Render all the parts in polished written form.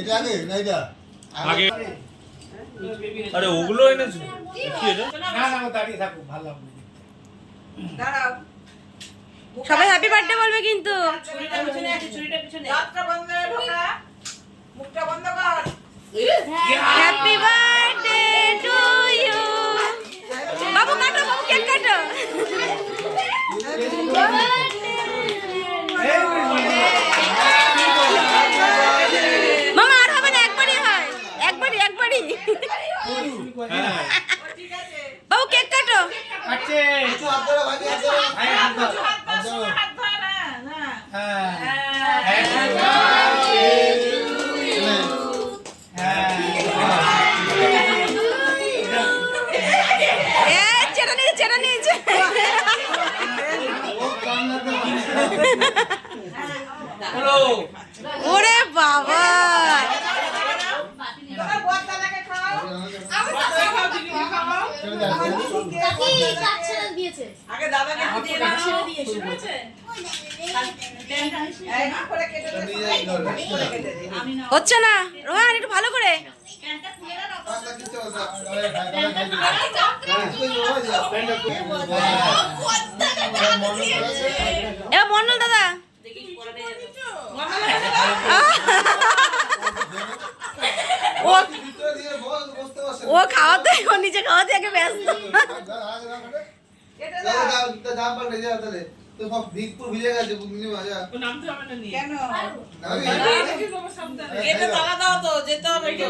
এটা আগে না এটা আগে আরে ওগুলো এনেছো কি এটা না না দাঁড়িয়ে থাকো ভালো লাগবে দাঁড়াও সবাই হ্যাপি বার্থডে বলবে কিন্তু ছুরিটা পিছনে আছে ছুরিটা পিছনে দাঁতটা বন্ধ করে ঢোকা মুখটা বন্ধ কর হ্যাপি বার্থডে টু ইউ বাবু কাটো বাবু কেক কাটো মামা আর হবে না একবারই হয় একবারই ঠিক আছে বাবু কেক কাটো আচ্ছা একটু হাত ধরো ভাই হাত ধরো ভাই হাত দাও হাত ধর না না হ্যাঁ চেটা নিয়েছে ওরে বাবা তোমার বড়দাদাকে খাও আগে দাদাকে দিয়ে দাও এই না করে কেটে হচ্ছে না রোহান একটু ভালো করে এ মন্ডল দাদা ও ও খাওয়াতে ও নিজে খাওয়াতে আগে ব্যস্ত কেটে দাও কেন কেটে তালা দাও তো যেতে হবে তো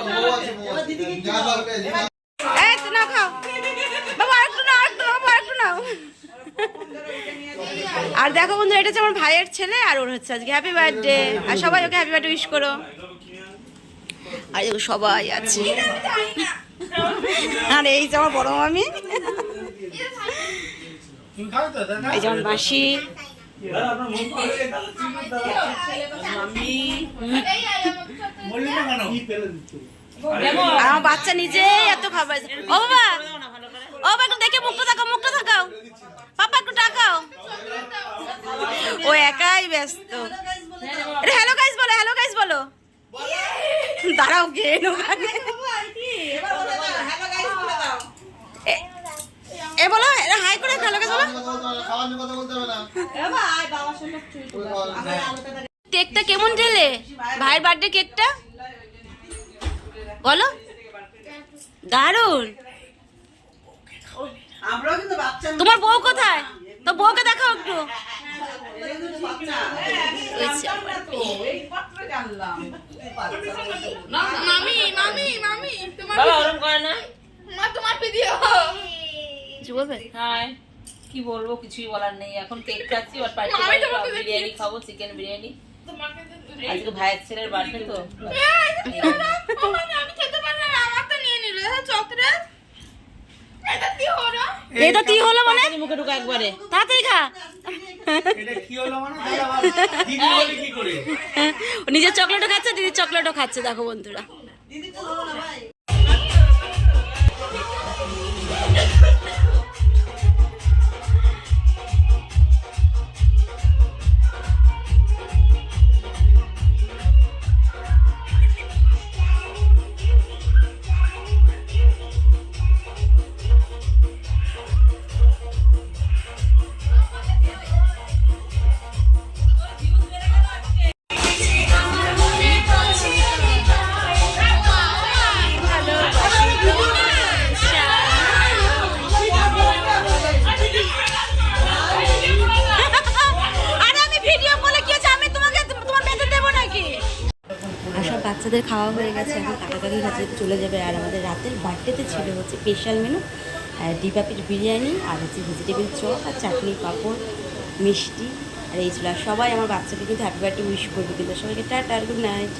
এই তো না খাও বাবা আরেকটু নাও বাবা আরেকটু নাও আর দেখো বন্ধু এটা হচ্ছে আমার ভাইয়ের ছেলে আর ওর হচ্ছে আজকে হ্যাপি বার্থডে আর সবাই ওকে হ্যাপি বার্থডে উইশ করো আর দেখো সবাই আছে আর এই যে আমার বড় মামি তুমি খাও তো দাদা এই যে আমার মাসি মাম্মি বললি না কেন কি ফেলে দিচ্ছ আর আমার বাচ্চা নিজেই এত খাবার ও বাবা ও বাবা একটু দেখে মুখটা তাকাও পাপা একটু তাকাও ও একাই ব্যস্ত এটা হ্যালো গাইস বলো দাঁড়াও গেন ওখানে এবার বলে দাও হ্যালো গাইস বলে দাও এ বলো এটা হাই করে হ্যালো গাইস বলো খাওয়ানোর কথা বলতে হবে না এবার আয় বাবার সঙ্গে চুই কেকটা কেমন ঢেলে ভাইয়ের বার্থডে কেকটা বলো দারুন আমরাও কিন্তু বাচ্চা তোমার বউ কোথায় তো বউকে দেখাও একটু এই মাত্র জানলাম মামি তোমার বাবা ওরকম করে না মা তোমার ভিডিও কিছু বলবে হাই কি বলবো কিছুই বলার নেই এখন কেক খাচ্ছি আর আমি পার্টি তোমাকে দেখি। বিরিয়ানি খাবো চিকেন বিরিয়ানি তোমাকে আজকে ভাইয়ের ছেলের বার্থডে তো আমি খেতে পারি না আমারটা নিয়ে নিল চকলেট এটা কি হলো এটা কি হলো মানে মুখে ঢুকা একবারে তাড়াতাড়ি খা এটা কি হলো মানে দাদা বাবা দিদি বলে কি করে ও নিজের চকলেটও খাচ্ছে দিদির চকলেটও খাচ্ছে দেখো বন্ধুরা দিদি তো হলো না ভাই বাচ্চাদের খাওয়া হয়ে গেছে এখন কাকাকাকির কাছে চলে যাবে আর আমাদের রাতের বার্থডেতে ছিল হচ্ছে স্পেশাল মেনু ডিপা পিঠ বিরিয়ানি আর হচ্ছে ভেজিটেবিল চপ আর চাটনি পাঁপড় মিষ্টি আর এই ছিল আর সবাই আমার বাচ্চাকে কিন্তু হ্যাপি বার্থডে উইশ করবে কিন্তু সবাইকে টাটা গুড নাইট।